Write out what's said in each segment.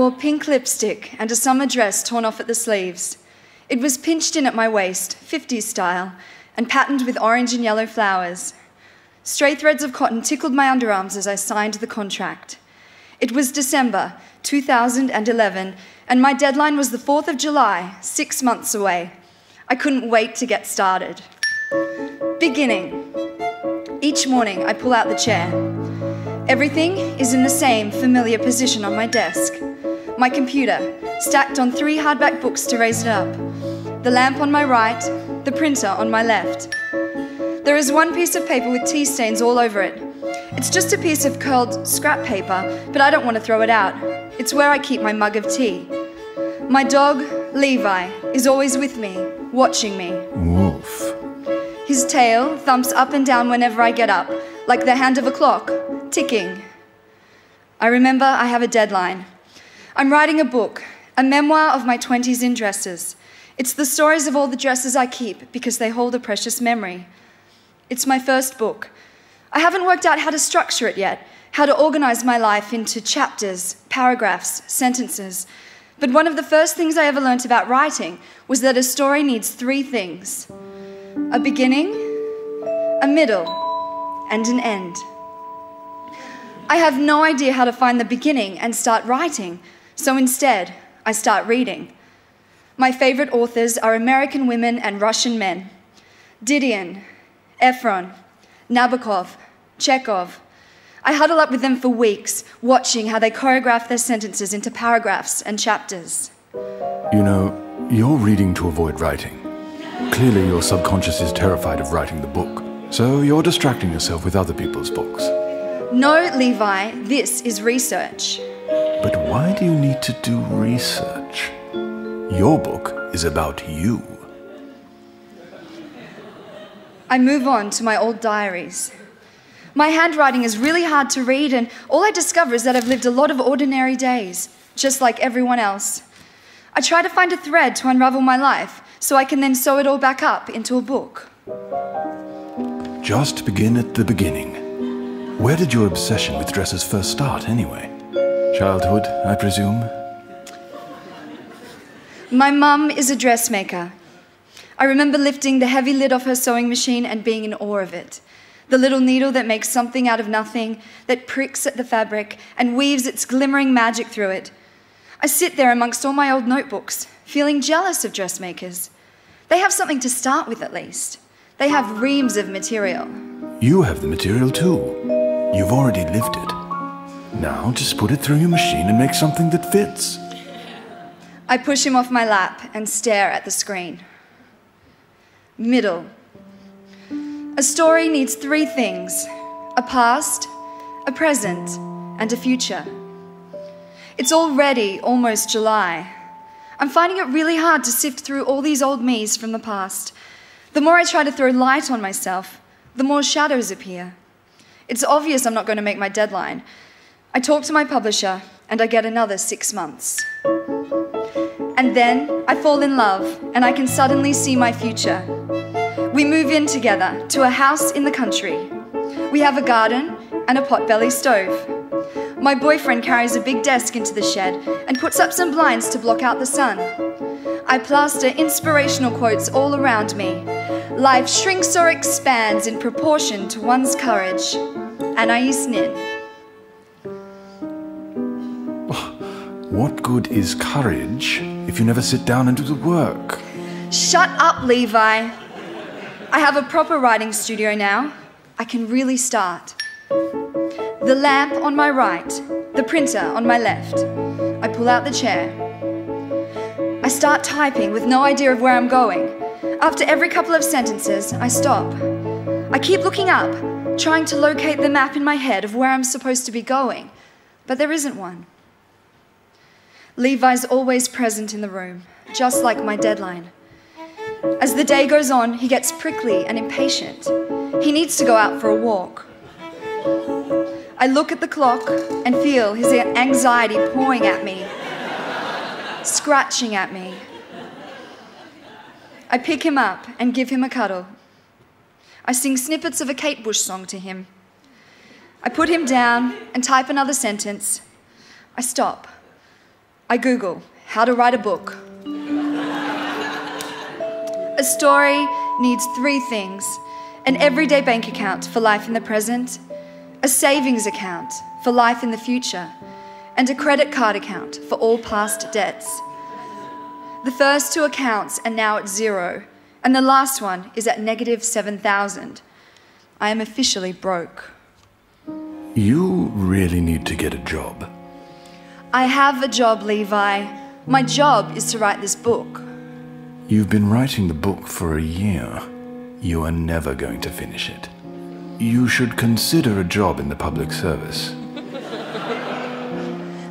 wore pink lipstick and a summer dress torn off at the sleeves. It was pinched in at my waist, 50s style, and patterned with orange and yellow flowers. Stray threads of cotton tickled my underarms as I signed the contract. It was December 2011, and my deadline was the 4th of July, 6 months away. I couldn't wait to get started. Beginning. Each morning, I pull out the chair. Everything is in the same familiar position on my desk. My computer, stacked on 3 hardback books to raise it up. The lamp on my right, the printer on my left. There is one piece of paper with tea stains all over it. It's just a piece of curled scrap paper, but I don't want to throw it out. It's where I keep my mug of tea. My dog, Levi, is always with me, watching me. Woof. His tail thumps up and down whenever I get up, like the hand of a clock, ticking. I remember I have a deadline. I'm writing a book, a memoir of my 20s in dresses. It's the stories of all the dresses I keep because they hold a precious memory. It's my first book. I haven't worked out how to structure it yet, how to organize my life into chapters, paragraphs, sentences. But one of the first things I ever learnt about writing was that a story needs 3 things: a beginning, a middle, and an end. I have no idea how to find the beginning and start writing, so instead, I start reading. My favorite authors are American women and Russian men. Didion, Efron, Nabokov, Chekhov. I huddle up with them for weeks, watching how they choreograph their sentences into paragraphs and chapters. You know, you're reading to avoid writing. Clearly your subconscious is terrified of writing the book, so you're distracting yourself with other people's books. No, Levi, this is research. But why do you need to do research? Your book is about you. I move on to my old diaries. My handwriting is really hard to read, and all I discover is that I've lived a lot of ordinary days, just like everyone else. I try to find a thread to unravel my life, so I can then sew it all back up into a book. Just begin at the beginning. Where did your obsession with dresses first start, anyway? Childhood, I presume? My mum is a dressmaker. I remember lifting the heavy lid off her sewing machine and being in awe of it. The little needle that makes something out of nothing, that pricks at the fabric and weaves its glimmering magic through it. I sit there amongst all my old notebooks, feeling jealous of dressmakers. They have something to start with, at least. They have reams of material. You have the material too. You've already lived it. Now just put it through your machine and make something that fits. I push him off my lap and stare at the screen. Middle. A story needs 3 things: a past, a present, and a future. It's already almost July. I'm finding it really hard to sift through all these old me's from the past. The more I try to throw light on myself, the more shadows appear. It's obvious I'm not going to make my deadline. I talk to my publisher, and I get another 6 months. And then I fall in love, and I can suddenly see my future. We move in together to a house in the country. We have a garden and a potbelly stove. My boyfriend carries a big desk into the shed and puts up some blinds to block out the sun. I plaster inspirational quotes all around me. Life shrinks or expands in proportion to one's courage. Anais Nin. What good is courage if you never sit down and do the work? Shut up, Levi. I have a proper writing studio now. I can really start. The lamp on my right, the printer on my left. I pull out the chair. I start typing with no idea of where I'm going. After every couple of sentences, I stop. I keep looking up, trying to locate the map in my head of where I'm supposed to be going, but there isn't one. Levi's always present in the room, just like my deadline. As the day goes on, he gets prickly and impatient. He needs to go out for a walk. I look at the clock and feel his anxiety pouring at me, scratching at me. I pick him up and give him a cuddle. I sing snippets of a Kate Bush song to him. I put him down and type another sentence. I stop. I Google how to write a book. A story needs 3 things: an everyday bank account for life in the present, a savings account for life in the future, and a credit card account for all past debts. The first 2 accounts are now at 0, and the last one is at negative 7,000. I am officially broke. You really need to get a job. I have a job, Levi. My job is to write this book. You've been writing the book for a year. You are never going to finish it. You should consider a job in the public service.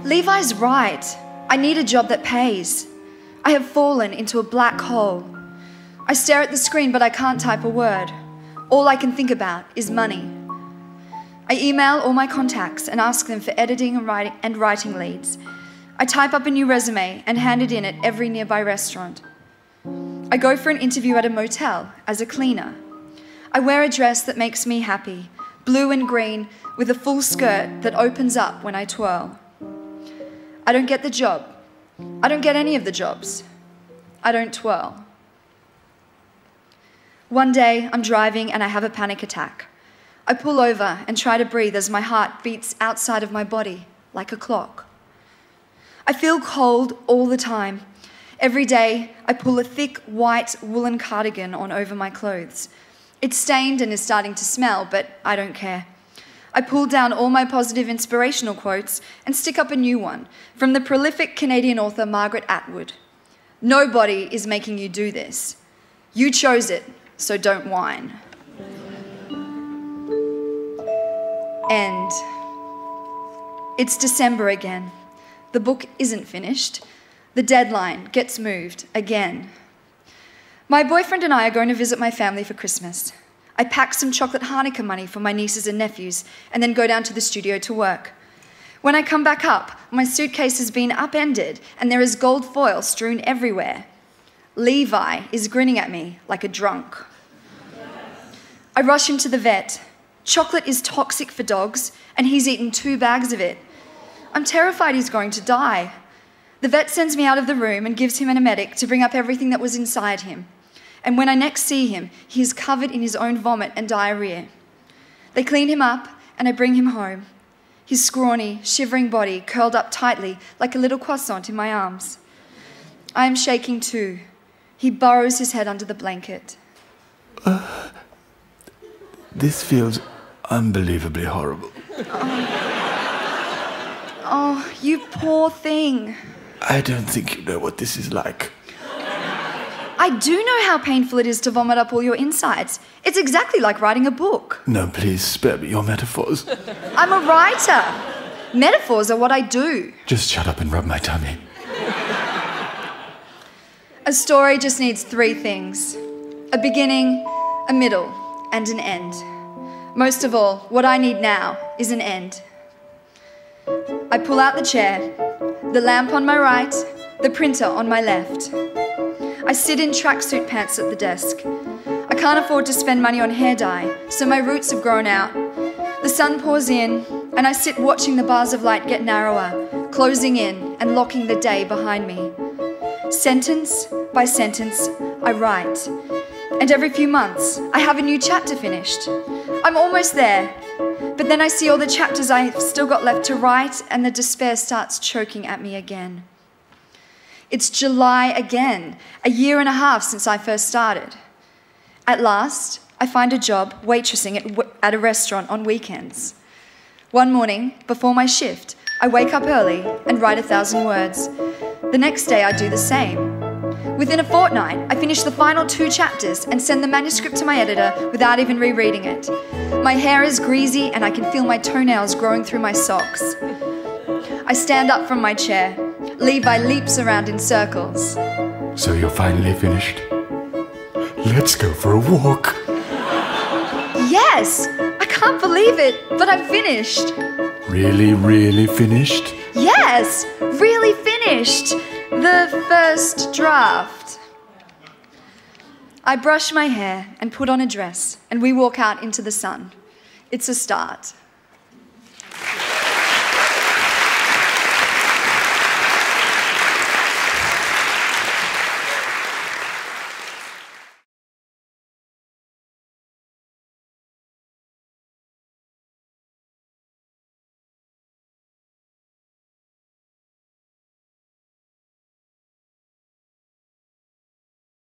Levi's right. I need a job that pays. I have fallen into a black hole. I stare at the screen, but I can't type a word. All I can think about is money. I email all my contacts and ask them for editing and writing leads. I type up a new resume and hand it in at every nearby restaurant. I go for an interview at a motel as a cleaner. I wear a dress that makes me happy, blue and green, with a full skirt that opens up when I twirl. I don't get the job. I don't get any of the jobs. I don't twirl. One day, I'm driving and I have a panic attack. I pull over and try to breathe as my heart beats outside of my body like a clock. I feel cold all the time. Every day, I pull a thick white woolen cardigan on over my clothes. It's stained and is starting to smell, but I don't care. I pull down all my positive inspirational quotes and stick up a new one from the prolific Canadian author Margaret Atwood. Nobody is making you do this. You chose it, so don't whine. End. It's December again. The book isn't finished. The deadline gets moved again. My boyfriend and I are going to visit my family for Christmas. I pack some chocolate Hanukkah money for my nieces and nephews and then go down to the studio to work. When I come back up, my suitcase has been upended and there is gold foil strewn everywhere. Levi is grinning at me like a drunk. I rush him to the vet. Chocolate is toxic for dogs, and he's eaten 2 bags of it. I'm terrified he's going to die. The vet sends me out of the room and gives him an emetic to bring up everything that was inside him. And when I next see him, he is covered in his own vomit and diarrhea. They clean him up, and I bring him home. His scrawny, shivering body curled up tightly like a little croissant in my arms. I am shaking too. He burrows his head under the blanket. This feels unbelievably horrible. Oh, you poor thing. I don't think you know what this is like. I do know how painful it is to vomit up all your insides. It's exactly like writing a book. No, please spare me your metaphors. I'm a writer. Metaphors are what I do. Just shut up and rub my tummy. A story just needs 3 things: a beginning, a middle, and an end. Most of all, what I need now is an end. I pull out the chair, the lamp on my right, the printer on my left. I sit in tracksuit pants at the desk. I can't afford to spend money on hair dye, so my roots have grown out. The sun pours in, and I sit watching the bars of light get narrower, closing in and locking the day behind me. Sentence by sentence, I write. And every few months, I have a new chapter finished. I'm almost there, but then I see all the chapters I've still got left to write, and the despair starts choking at me again. It's July again, a year and a half since I first started. At last, I find a job waitressing at a restaurant on weekends. One morning, before my shift, I wake up early and write 1,000 words. The next day, I do the same. Within a fortnight, I finish the final 2 chapters and send the manuscript to my editor without even rereading it. My hair is greasy and I can feel my toenails growing through my socks. I stand up from my chair. Levi leaps around in circles. So you're finally finished? Let's go for a walk. Yes! I can't believe it, but I'm finished. Really, really finished? Yes! Really finished! The first draft. I brush my hair and put on a dress, and we walk out into the sun. It's a start.